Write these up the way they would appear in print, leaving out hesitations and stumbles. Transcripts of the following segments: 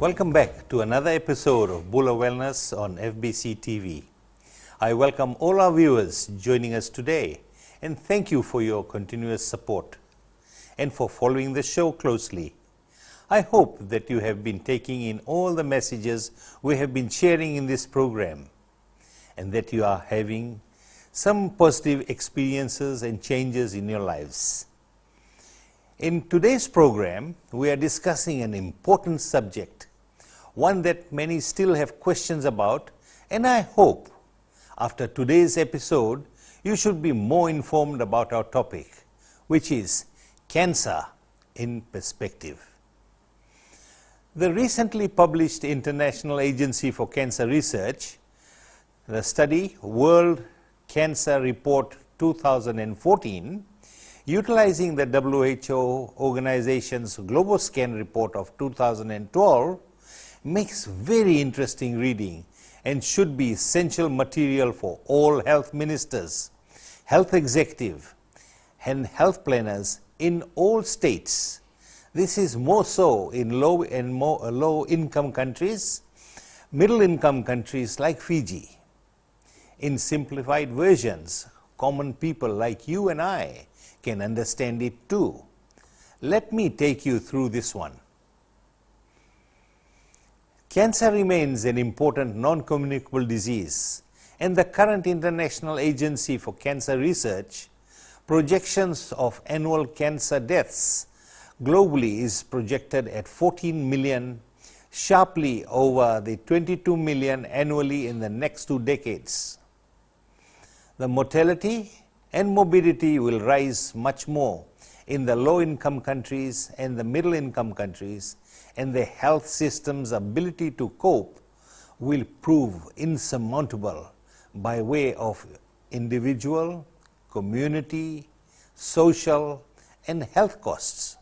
Welcome back to another episode of Bula Wellness on FBC TV. I welcome all our viewers joining us today and thank you for your continuous support and for following the show closely. I hope that you have been taking in all the messages we have been sharing in this program and that you are having some positive experiences and changes in your lives. In today's program, we are discussing an important subject, one that many still have questions about, and I hope after today's episode, you should be more informed about our topic, which is cancer in perspective. The recently published International Agency for Cancer Research, the study World Cancer Report 2014, utilizing the WHO organization's GloboScan report of 2012, makes very interesting reading and should be essential material for all health ministers, health executives, and health planners in all states. This is more so in low-income countries, middle-income countries like Fiji. In simplified versions, common people like you and I can understand it too. Let me take you through this one. Cancer remains an important non-communicable disease, and the current International Agency for Cancer Research projections of annual cancer deaths globally is projected at 14 million, sharply over the 22 million annually in the next 2 decades. The mortality and morbidity will rise much more in the low-income countries and the middle-income countries, and the health system's ability to cope will prove insurmountable by way of individual, community, social, and health costs.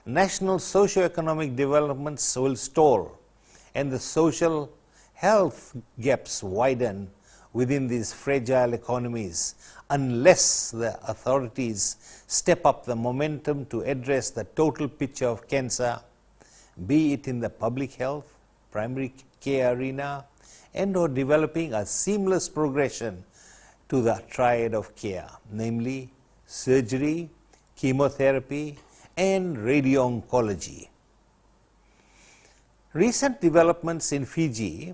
National socio-economic developments will stall, and the social health gaps widen within these fragile economies unless the authorities step up the momentum to address the total picture of cancer, be it in the public health, primary care arena, and or developing a seamless progression to the triad of care, namely surgery, chemotherapy, and radio-oncology. Recent developments in Fiji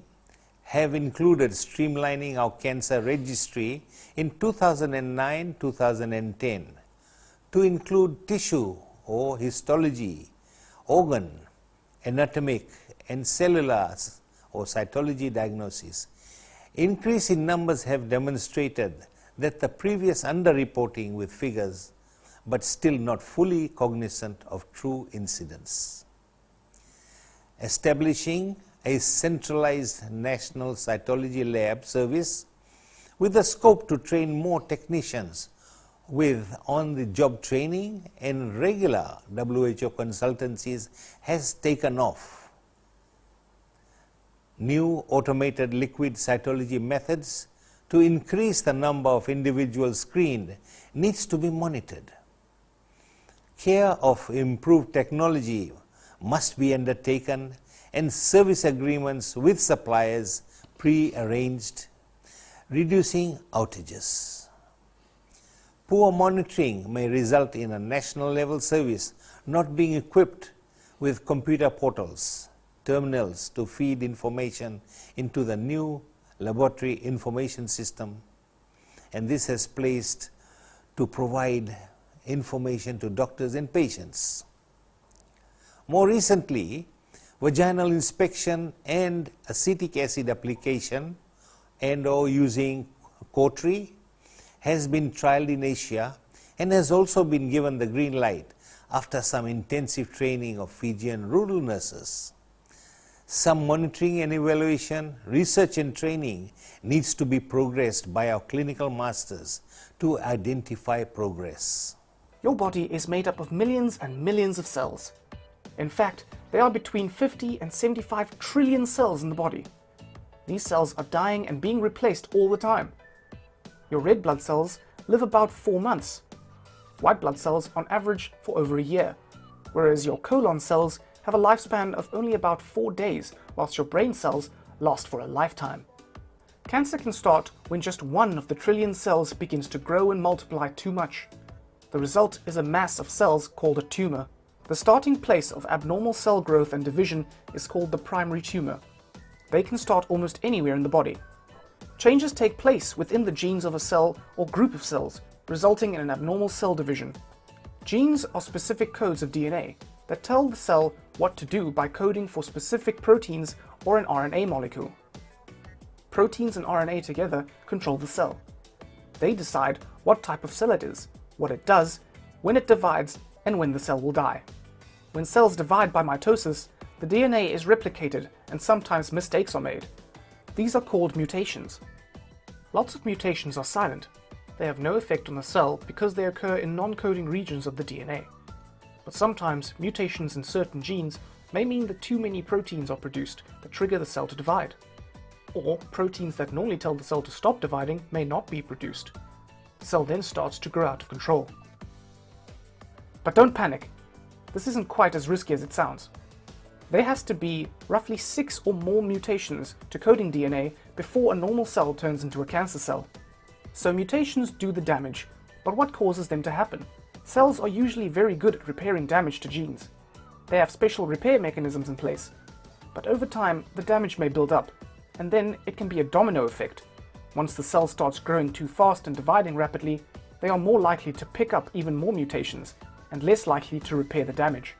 have included streamlining our cancer registry in 2009-2010 to include tissue or histology, organ, anatomic, and cellular or cytology diagnosis. Increase in numbers have demonstrated that the previous underreporting with figures, but still not fully cognizant of true incidence. Establishing a centralized national cytology lab service with the scope to train more technicians with on-the-job training and regular WHO consultancies has taken off. New automated liquid cytology methods to increase the number of individuals screened needs to be monitored. Care of improved technology must be undertaken and service agreements with suppliers pre-arranged, reducing outages. Poor monitoring may result in a national level service not being equipped with computer portals, terminals to feed information into the new laboratory information system, and this has placed to provide information to doctors and patients. More recently, vaginal inspection and acetic acid application and or using cautery has been trialed in Asia and has also been given the green light after some intensive training of Fijian rural nurses. Some monitoring and evaluation, research and training needs to be progressed by our clinical masters to identify progress. Your body is made up of millions and millions of cells. In fact, there are between 50 and 75 trillion cells in the body. These cells are dying and being replaced all the time. Your red blood cells live about 4 months. White blood cells on average for over a year, whereas your colon cells have a lifespan of only about 4 days, whilst your brain cells last for a lifetime. Cancer can start when just one of the trillion cells begins to grow and multiply too much. The result is a mass of cells called a tumor. The starting place of abnormal cell growth and division is called the primary tumor. They can start almost anywhere in the body. Changes take place within the genes of a cell or group of cells, resulting in an abnormal cell division. Genes are specific codes of DNA that tell the cell what to do by coding for specific proteins or an RNA molecule. Proteins and RNA together control the cell. They decide what type of cell it is, what it does, when it divides, and when the cell will die. When cells divide by mitosis, the DNA is replicated and sometimes mistakes are made. These are called mutations. Lots of mutations are silent. They have no effect on the cell because they occur in non-coding regions of the DNA. But sometimes mutations in certain genes may mean that too many proteins are produced that trigger the cell to divide. Or proteins that normally tell the cell to stop dividing may not be produced. The cell then starts to grow out of control. But don't panic. This isn't quite as risky as it sounds. There has to be roughly 6 or more mutations to coding DNA before a normal cell turns into a cancer cell. So mutations do the damage, but what causes them to happen? Cells are usually very good at repairing damage to genes. They have special repair mechanisms in place. But over time, the damage may build up, and then it can be a domino effect. Once the cell starts growing too fast and dividing rapidly, they are more likely to pick up even more mutations, and less likely to repair the damage.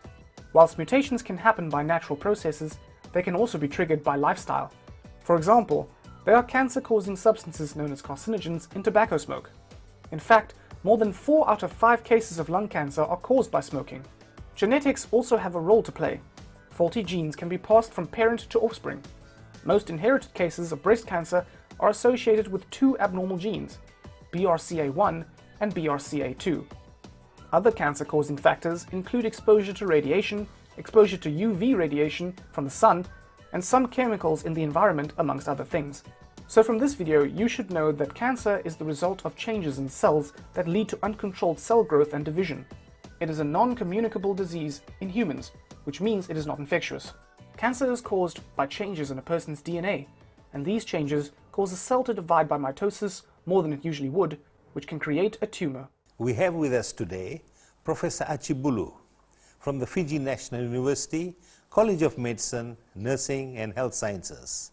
Whilst mutations can happen by natural processes, they can also be triggered by lifestyle. For example, there are cancer-causing substances known as carcinogens in tobacco smoke. In fact, more than 4 out of 5 cases of lung cancer are caused by smoking. Genetics also have a role to play. Faulty genes can be passed from parent to offspring. Most inherited cases of breast cancer are associated with 2 abnormal genes, BRCA1 and BRCA2. Other cancer-causing factors include exposure to radiation, exposure to UV radiation from the sun, and some chemicals in the environment, amongst other things. So from this video, you should know that cancer is the result of changes in cells that lead to uncontrolled cell growth and division. It is a non-communicable disease in humans, which means it is not infectious. Cancer is caused by changes in a person's DNA, and these changes cause a cell to divide by mitosis more than it usually would, which can create a tumor. We have with us today Professor Bula from the Fiji National University, College of Medicine, Nursing and Health Sciences.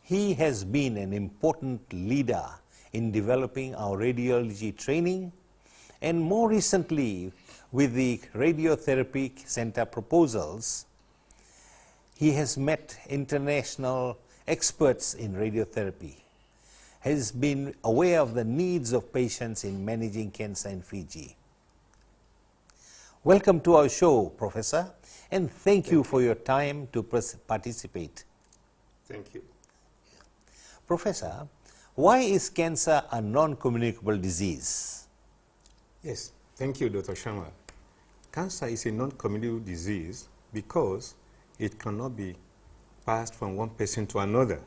He has been an important leader in developing our radiology training, and more recently with the radiotherapy center proposals, he has met international experts in radiotherapy, has been aware of the needs of patients in managing cancer in Fiji. Welcome to our show, Professor, and thank you for your time to participate. Thank you. Professor, why is cancer a non-communicable disease? Yes, thank you, Dr. Sharma. Cancer is a non-communicable disease because it cannot be passed from one person to another.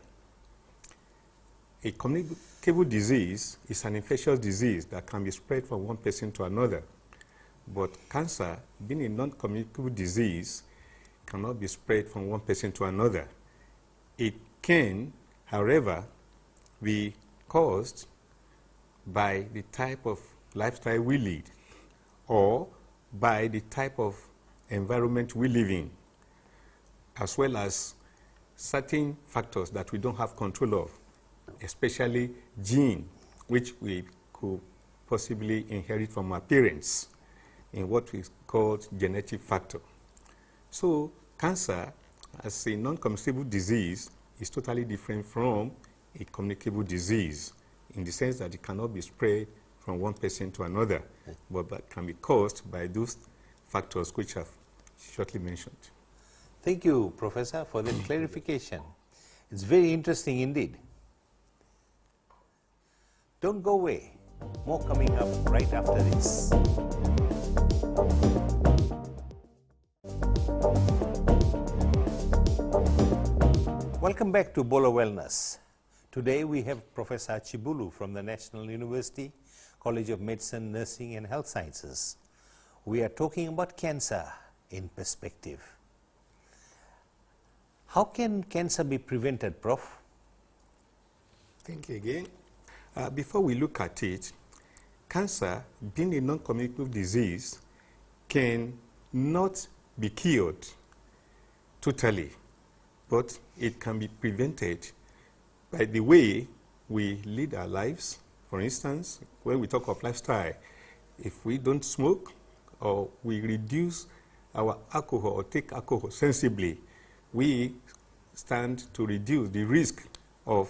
A communicable disease is an infectious disease that can be spread from one person to another. But cancer, being a non-communicable disease, cannot be spread from one person to another. It can, however, be caused by the type of lifestyle we lead or by the type of environment we live in, as well as certain factors that we don't have control of, especially gene, which we could possibly inherit from our parents in what is called genetic factor. So cancer, as a non-communicable disease, is totally different from a communicable disease in the sense that it cannot be spread from one person to another, but can be caused by those factors which I've shortly mentioned. Thank you, Professor, for that clarification. It's very interesting indeed. Don't go away. More coming up right after this. Welcome back to Bula Wellness. Today we have Professor Bula from the National University, College of Medicine, Nursing and Health Sciences. We are talking about cancer in perspective. How can cancer be prevented, Prof? Thank you again. Before we look at it, cancer, being a non-communicable disease, can not be cured totally, but it can be prevented by the way we lead our lives. For instance, when we talk of lifestyle, if we don't smoke or we reduce our alcohol or take alcohol sensibly, we stand to reduce the risk of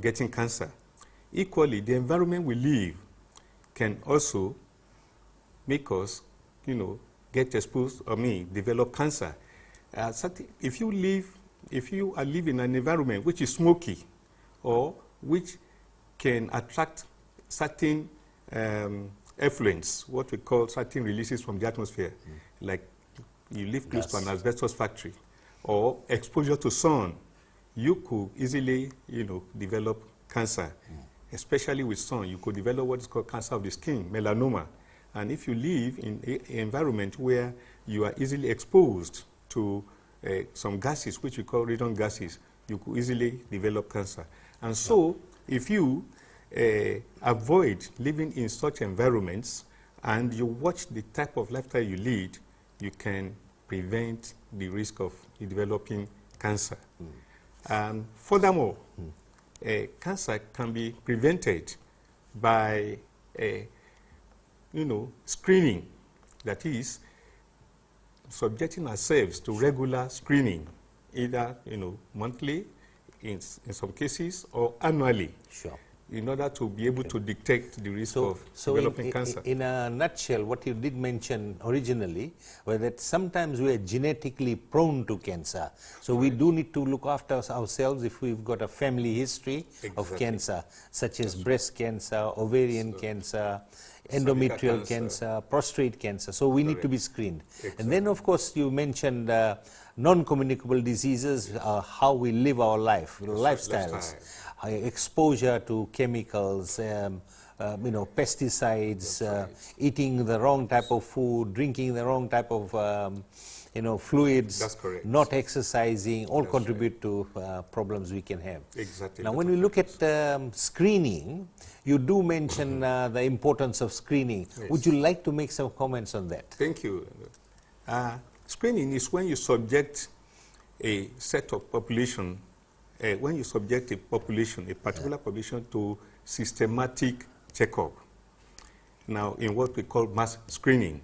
getting cancer. Equally, the environment we live can also make us get exposed develop cancer. If you are living in an environment which is smoky or which can attract certain effluents, what we call certain releases from the atmosphere, like you live close to an asbestos factory, or exposure to sun, you could easily develop cancer. Especially with sun, you could develop what is called cancer of the skin, melanoma. And if you live in an environment where you are easily exposed to some gases, which we call radon gases, you could easily develop cancer. And so, if you avoid living in such environments and you watch the type of lifestyle you lead, you can prevent the risk of developing cancer. Furthermore, cancer can be prevented by screening. That is, subjecting ourselves to regular screening, either monthly, in some cases, or annually. Sure. In order to be able to detect the risk of developing cancer. In a nutshell, what you did mention originally was that sometimes we are genetically prone to cancer. So we do need to look after ourselves if we've got a family history of cancer, such as breast cancer, ovarian cancer, endometrial cancer, prostate cancer. So we need to be screened. And then, of course, you mentioned non-communicable diseases, how we live our life, lifestyles. Exposure to chemicals, pesticides, eating the wrong type of food, drinking the wrong type of fluids. That's correct. Not exercising, all contribute to problems we can have. Exactly. Now, when we look at screening, you do mention the importance of screening. Yes. Would you like to make some comments on that? Thank you. Screening is when you subject a set of population when you subject a particular population, to systematic checkup. Now, in what we call mass screening,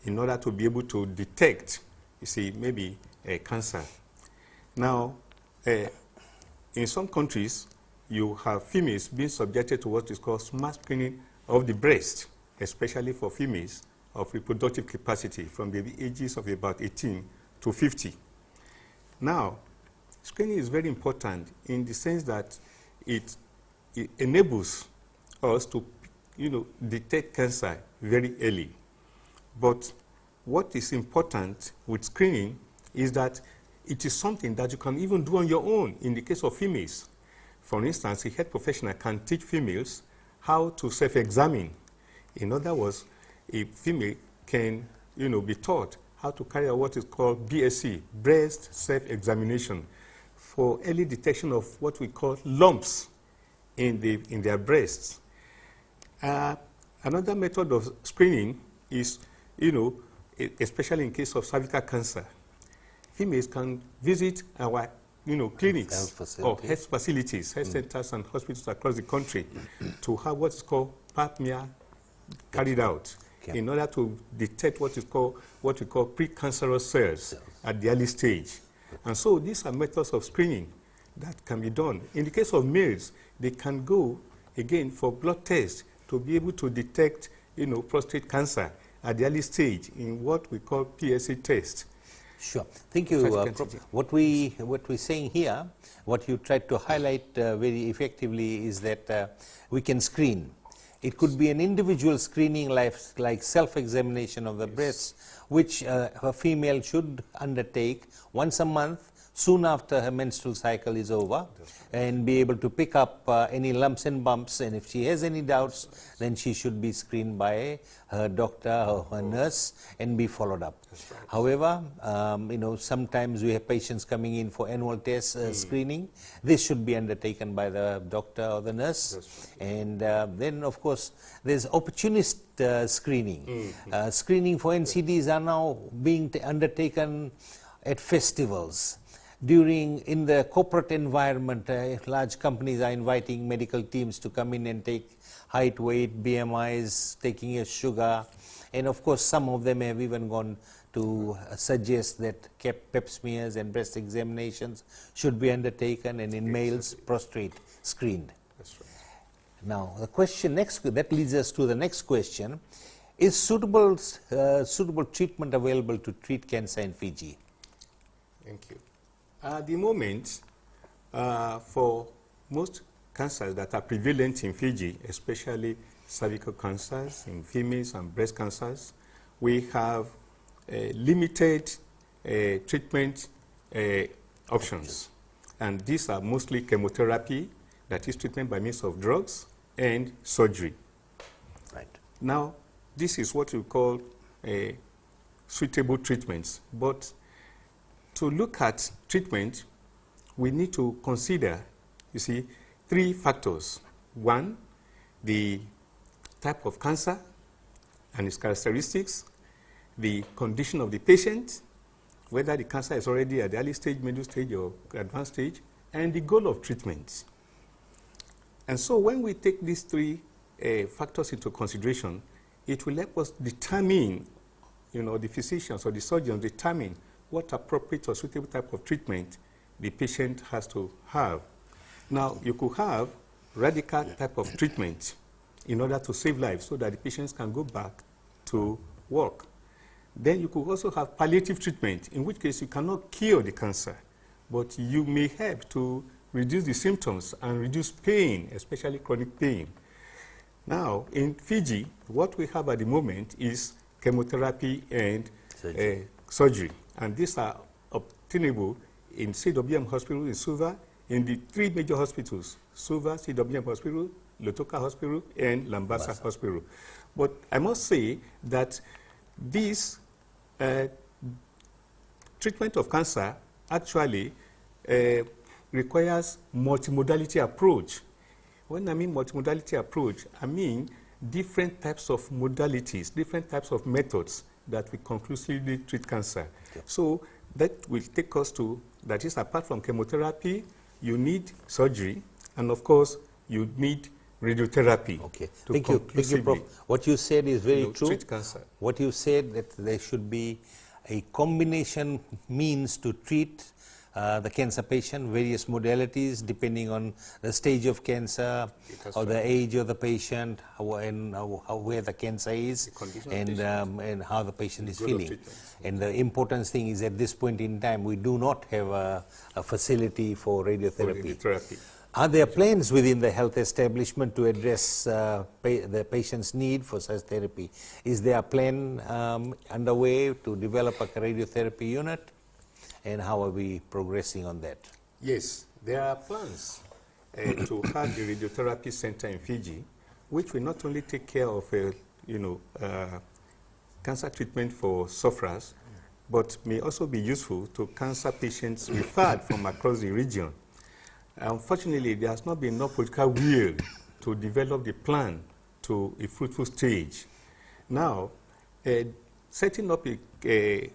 in order to be able to detect, maybe cancer. Now, in some countries, you have females being subjected to what is called mass screening of the breast, especially for females of reproductive capacity from the ages of about 18 to 50. Now, screening is very important in the sense that it enables us to, detect cancer very early. But what is important with screening is that it is something that you can even do on your own in the case of females. For instance, a health professional can teach females how to self-examine. In other words, a female can, be taught how to carry out what is called BSc, breast self-examination, for early detection of what we call lumps in their breasts. Another method of screening is, especially in case of cervical cancer, females can visit our, clinics or health facilities, health centers and hospitals across the country to have what is called pap smear carried out in order to detect what we call precancerous cells at the early stage. And so these are methods of screening that can be done. In the case of males, they can go, again, for blood tests to be able to detect, prostate cancer at the early stage in what we call PSA test. Sure. Thank you. What we're saying here, what you tried to highlight very effectively is that we can screen. It could be an individual screening like self-examination of the breasts, which a female should undertake once a month soon after her menstrual cycle is over, and be able to pick up any lumps and bumps, and if she has any doubts, then she should be screened by her doctor or her nurse and be followed up. However, sometimes we have patients coming in for annual test screening. This should be undertaken by the doctor or the nurse. And then, of course, there's opportunist screening. Screening for NCDs are now being undertaken at festivals. In the corporate environment, large companies are inviting medical teams to come in and take height, weight, BMIs, taking a sugar, and of course some of them have even gone to suggest that pap smears and breast examinations should be undertaken, and in males, prostate screened. That's right. Now, the question that leads us to the next question: is suitable treatment available to treat cancer in Fiji? Thank you. At the moment, for most cancers that are prevalent in Fiji, especially cervical cancers in females and breast cancers, we have limited treatment options. And these are mostly chemotherapy, that is treatment by means of drugs, and surgery. Right. Now, this is what we call suitable treatments. But to look at treatment, we need to consider, you see, 3 factors. 1, the type of cancer and its characteristics, the condition of the patient, whether the cancer is already at the early stage, middle stage, or advanced stage, and the goal of treatment. And so when we take these 3 factors into consideration, it will help us determine, the physicians or the surgeons determine what appropriate or suitable type of treatment the patient has to have. Now, you could have radical type of treatment in order to save lives so that the patients can go back to work. Then you could also have palliative treatment, in which case you cannot cure the cancer, but you may help to reduce the symptoms and reduce pain, especially chronic pain. Now, in Fiji, what we have at the moment is chemotherapy and surgery. And these are obtainable in CWM Hospital in Suva, in the 3 major hospitals: Suva, CWM Hospital, Lotoka Hospital, and Lambasa Hospital. But I must say that this treatment of cancer actually requires multimodality approach. When I mean multimodality approach, I mean different types of modalities, different types of methods that we conclusively treat cancer. Okay. So that will take us to, that is, apart from chemotherapy, you need surgery, and of course, you need radiotherapy. Okay, thank you, Prof. What you said is very true. Treat cancer. What you said, that there should be a combination means to treat the cancer patient, various modalities depending on the stage of cancer, or the age of the patient, where the cancer is, and how the patient is feeling. And the important thing is, at this point in time, we do not have a facility for radiotherapy. Are there plans within the health establishment to address the patient's need for such therapy? Is there a plan underway to develop a radiotherapy unit? And how are we progressing on that? Yes, there are plans to have the radiotherapy center in Fiji, which will not only take care of cancer treatment for sufferers, but may also be useful to cancer patients referred from across the region. Unfortunately, there has not been enough political will to develop the plan to a fruitful stage. Now, setting up a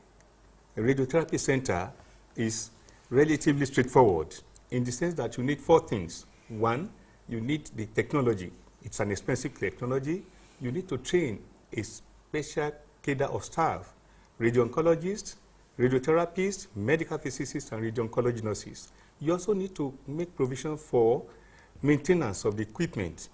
radiotherapy center is relatively straightforward, in the sense that you need 4 things. 1, you need the technology. It's an expensive technology. You need to train a special cadre of staff: radio-oncologists, radiotherapists, medical physicists, and radio-oncology nurses. You also need to make provision for maintenance of the equipment.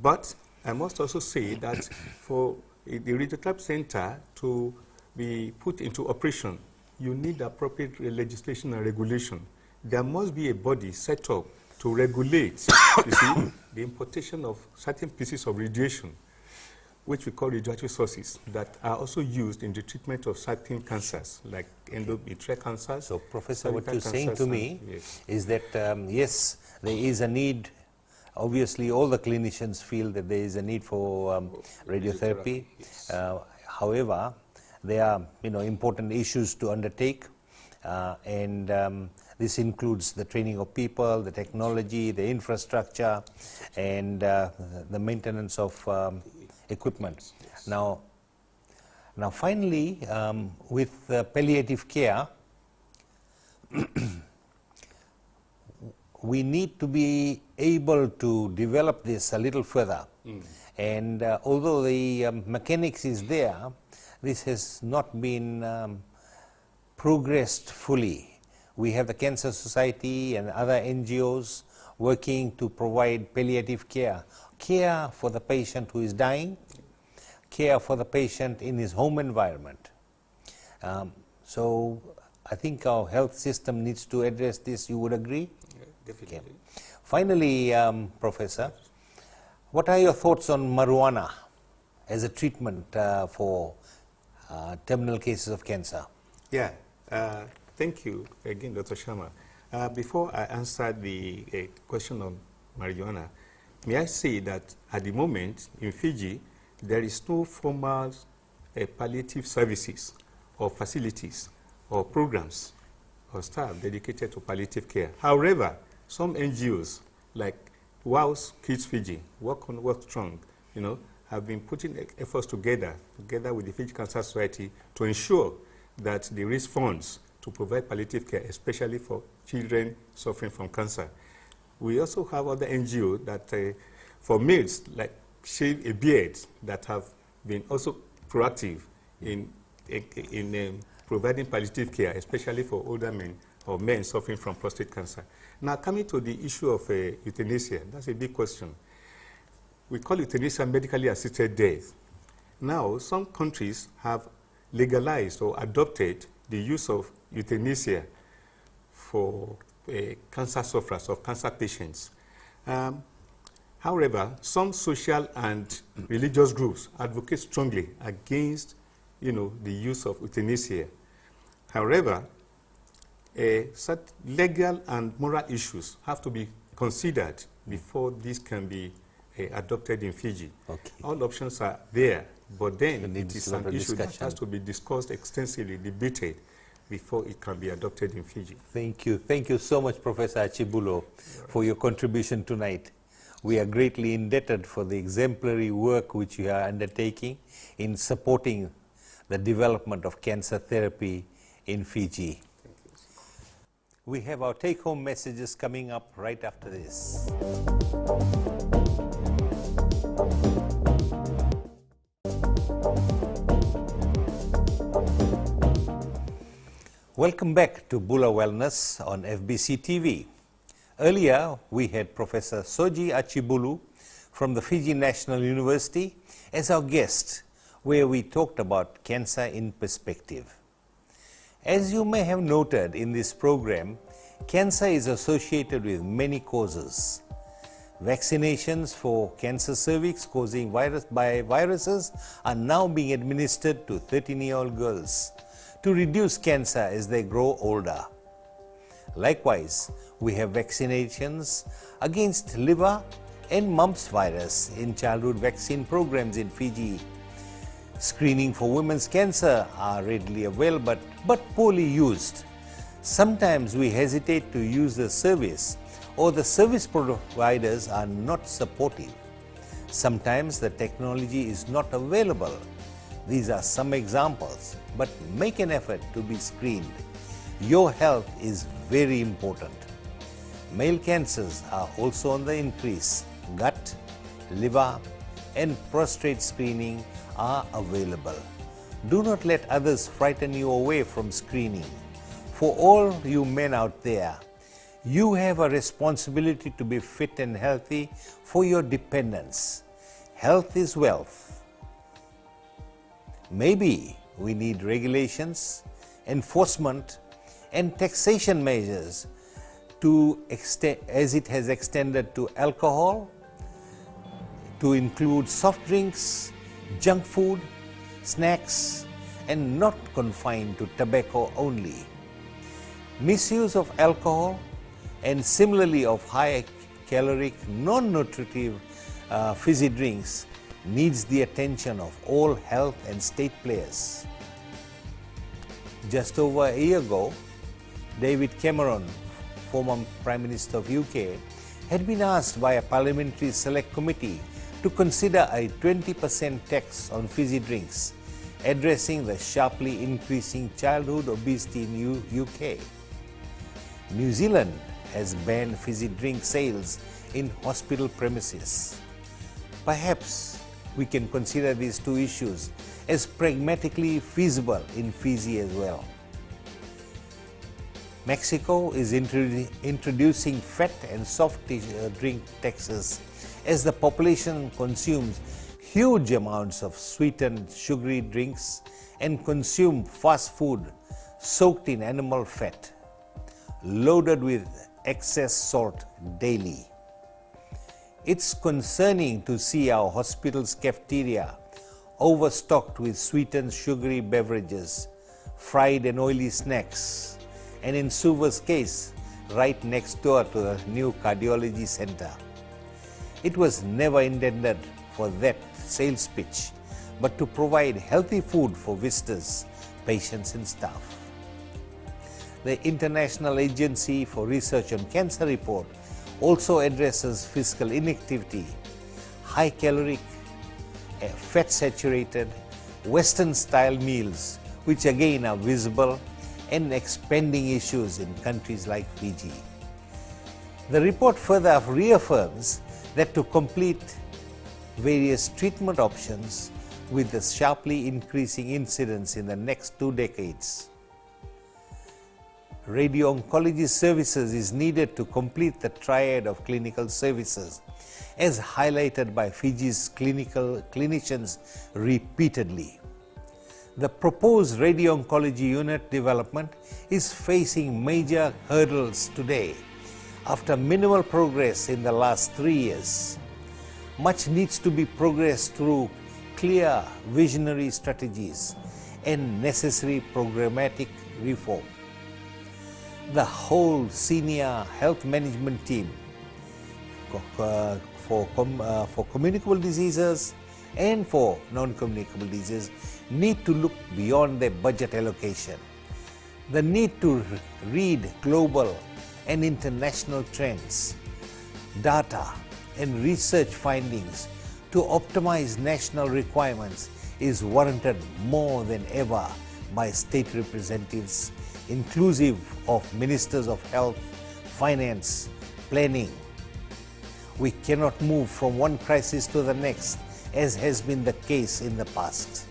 But I must also say that for the radiotherapy center to be put into operation, you need appropriate legislation and regulation. There must be a body set up to regulate, you see, the importation of certain pieces of radiation. which we call radioactive sources, that are also used in the treatment of certain cancers, like endometrial cancers. So, Professor, what cervical you're saying to cancers, me and- yes. is that, yes, there is a need. Obviously, all the clinicians feel that there is a need for radiotherapy. Yes. However, there are important issues to undertake, and this includes the training of people, the technology, the infrastructure, and the maintenance of equipment. Yes. Now, finally, with palliative care, we need to be able to develop this a little further. And although the mechanics is there, this has not been progressed fully. We have the Cancer Society and other NGOs working to provide palliative care, care for the patient who is dying, care for the patient in his home environment. So I think our health system needs to address this. You would agree? Yeah, definitely. Okay. Finally, Professor, what are your thoughts on marijuana as a treatment for terminal cases of cancer? Yeah, thank you again, Dr. Sharma. Before I answer the question on marijuana, may I say that at the moment in Fiji, there is no formal palliative services or facilities or programs or staff dedicated to palliative care. However, some NGOs like WOW's Kids Fiji, Work on Work Strong, have been putting efforts together with the Fiji Cancer Society to ensure that they raise funds to provide palliative care, especially for children suffering from cancer. We also have other NGOs that, for males, like Shave a Beard, that have been also proactive in providing palliative care, especially for older men or men suffering from prostate cancer. Now, coming to the issue of euthanasia, that's a big question. We call euthanasia medically assisted death. Now, some countries have legalized or adopted the use of euthanasia for cancer sufferers or cancer patients. However, some social and religious groups advocate strongly against, the use of euthanasia. However, such legal and moral issues have to be considered before this can be adopted in Fiji. Okay. All options are there, but then It it is an issue that has to be discussed extensively, debated, before it can be adopted in Fiji. Thank you. Thank you so much, Professor Achibulo, for your contribution tonight. We are greatly indebted for the exemplary work which you are undertaking in supporting the development of cancer therapy in Fiji. We have our take-home messages coming up right after this. Welcome back to Bula Wellness on FBC TV. Earlier, we had Professor Soji Achibulu from the Fiji National University as our guest, where we talked about cancer in perspective. As you may have noted in this program, cancer is associated with many causes. Vaccinations for cancer cervix causing viruses are now being administered to 13-year-old girls to reduce cancer as they grow older. Likewise, we have vaccinations against liver and mumps virus in childhood vaccine programs in Fiji. Screening for women's cancer are readily available but poorly used. Sometimes we hesitate to use the service, or the service providers are not supportive. Sometimes the technology is not available. These are some examples, but make an effort to be screened. Your health is very important. Male cancers are also on the increase. Gut, liver, and prostate screening are available. Do not let others frighten you away from screening. For all you men out there, you have a responsibility to be fit and healthy for your dependents. Health is wealth. Maybe we need regulations, enforcement, and taxation measures to extend, as it has extended to alcohol, to include soft drinks, junk food, snacks, and not confined to tobacco only. Misuse of alcohol and similarly of high caloric, non-nutritive fizzy drinks needs the attention of all health and state players. Just over a year ago, David Cameron, former Prime Minister of UK, had been asked by a parliamentary select committee to consider a 20% tax on fizzy drinks, addressing the sharply increasing childhood obesity in UK. New Zealand has banned fizzy drink sales in hospital premises. Perhaps we can consider these two issues as pragmatically feasible in Fiji as well. Mexico is introducing fat and soft drink taxes as the population consumes huge amounts of sweetened sugary drinks and consume fast food soaked in animal fat, loaded with excess salt daily. It's concerning to see our hospitals' cafeteria overstocked with sweetened sugary beverages, fried and oily snacks, and in Suva's case, right next door to the new cardiology center. It was never intended for that sales pitch, but to provide healthy food for visitors, patients and staff. The International Agency for Research on Cancer report also addresses fiscal inactivity, high caloric, fat-saturated, Western-style meals, which again are visible and expanding issues in countries like Fiji. The report further reaffirms that to complete various treatment options with the sharply increasing incidence in the next 2 decades, radio-oncology services is needed to complete the triad of clinical services, as highlighted by Fiji's clinicians repeatedly. The proposed radio-oncology unit development is facing major hurdles today after minimal progress in the last 3 years. Much needs to be progressed through clear visionary strategies and necessary programmatic reform. The whole senior health management team for communicable diseases and for non-communicable diseases need to look beyond their budget allocation. The need to read global and international trends, data and research findings to optimize national requirements is warranted more than ever by state representatives, inclusive of ministers of health, finance, planning. We cannot move from one crisis to the next, as has been the case in the past.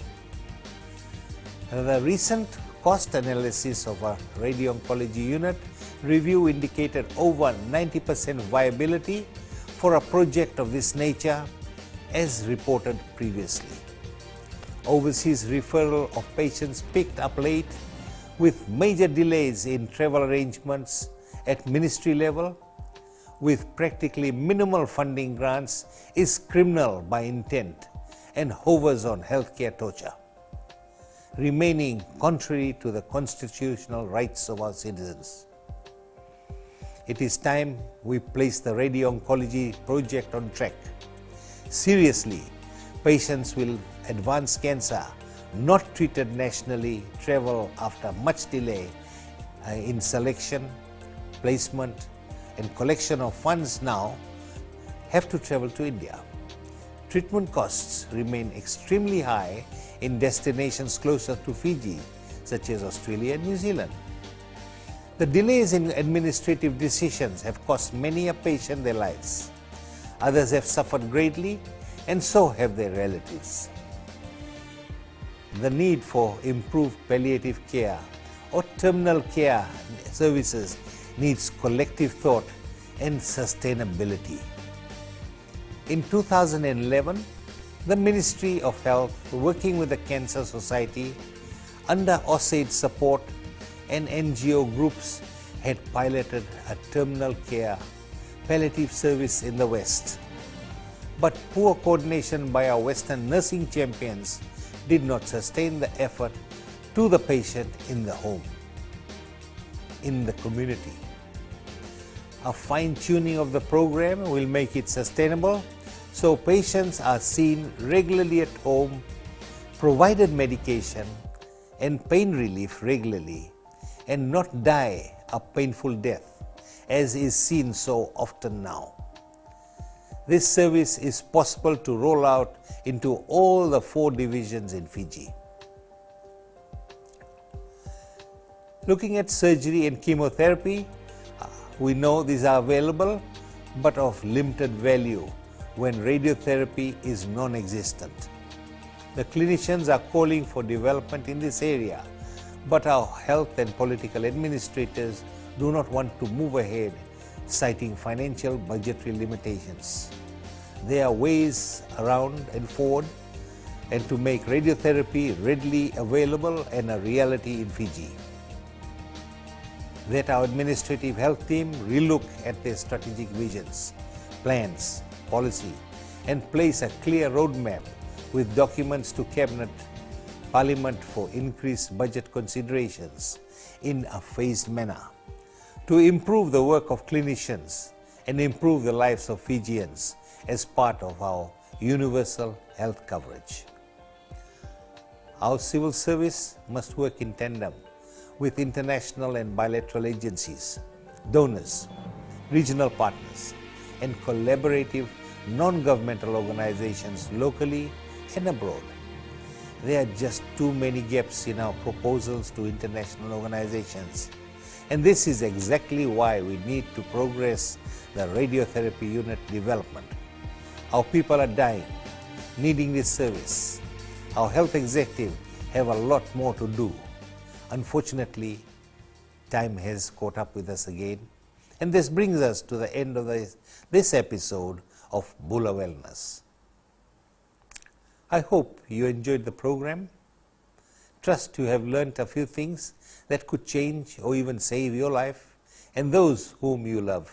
The recent cost analysis of a radio-oncology unit review indicated over 90% viability for a project of this nature, as reported previously. Overseas referral of patients picked up late, with major delays in travel arrangements at ministry level, with practically minimal funding grants, is criminal by intent and hovers on healthcare torture, remaining contrary to the constitutional rights of our citizens. It is time we place the radio-oncology project on track. Seriously, patients with advanced cancer not treated nationally travel after much delay in selection, placement and collection of funds now have to travel to India. Treatment costs remain extremely high in destinations closer to Fiji, such as Australia and New Zealand. The delays in administrative decisions have cost many a patient their lives. Others have suffered greatly, and so have their relatives. The need for improved palliative care or terminal care services needs collective thought and sustainability. In 2011, the Ministry of Health, working with the Cancer Society, under OSAID support and NGO groups, had piloted a terminal care palliative service in the West. but poor coordination by our Western nursing champions did not sustain the effort to the patient in the home, in the community. A fine-tuning of the program will make it sustainable, so patients are seen regularly at home, provided medication and pain relief regularly, and not die a painful death, as is seen so often now. This service is possible to roll out into all the 4 divisions in Fiji. Looking at surgery and chemotherapy, we know these are available but of limited value when radiotherapy is non-existent. The clinicians are calling for development in this area, but our health and political administrators do not want to move ahead, citing financial budgetary limitations. There are ways around and forward and to make radiotherapy readily available and a reality in Fiji. That our administrative health team relook at their strategic visions, plans, policy, and place a clear roadmap with documents to Cabinet, Parliament for increased budget considerations in a phased manner to improve the work of clinicians and improve the lives of Fijians as part of our universal health coverage. Our civil service must work in tandem with international and bilateral agencies, donors, regional partners, and collaborative non-governmental organizations locally and abroad. There are just too many gaps in our proposals to international organizations, and this is exactly why we need to progress the radiotherapy unit development. Our people are dying, needing this service. Our health executive have a lot more to do. Unfortunately, time has caught up with us again, and this brings us to the end of this episode of Bula Wellness. I hope you enjoyed the program. Trust you have learnt a few things that could change or even save your life and those whom you love.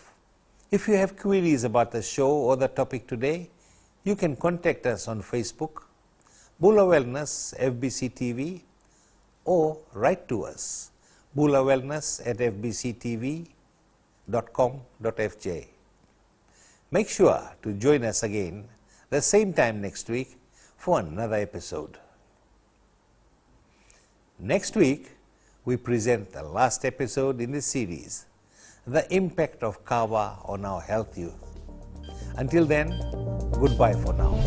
If you have queries about the show or the topic today, you can contact us on Facebook, Bula Wellness FBC TV, or write to us, bulawellness@fbctv.com.fj. Make sure to join us again the same time next week for another episode. Next week, we present the last episode in this series, the impact of kava on our health youth. Until then, goodbye for now.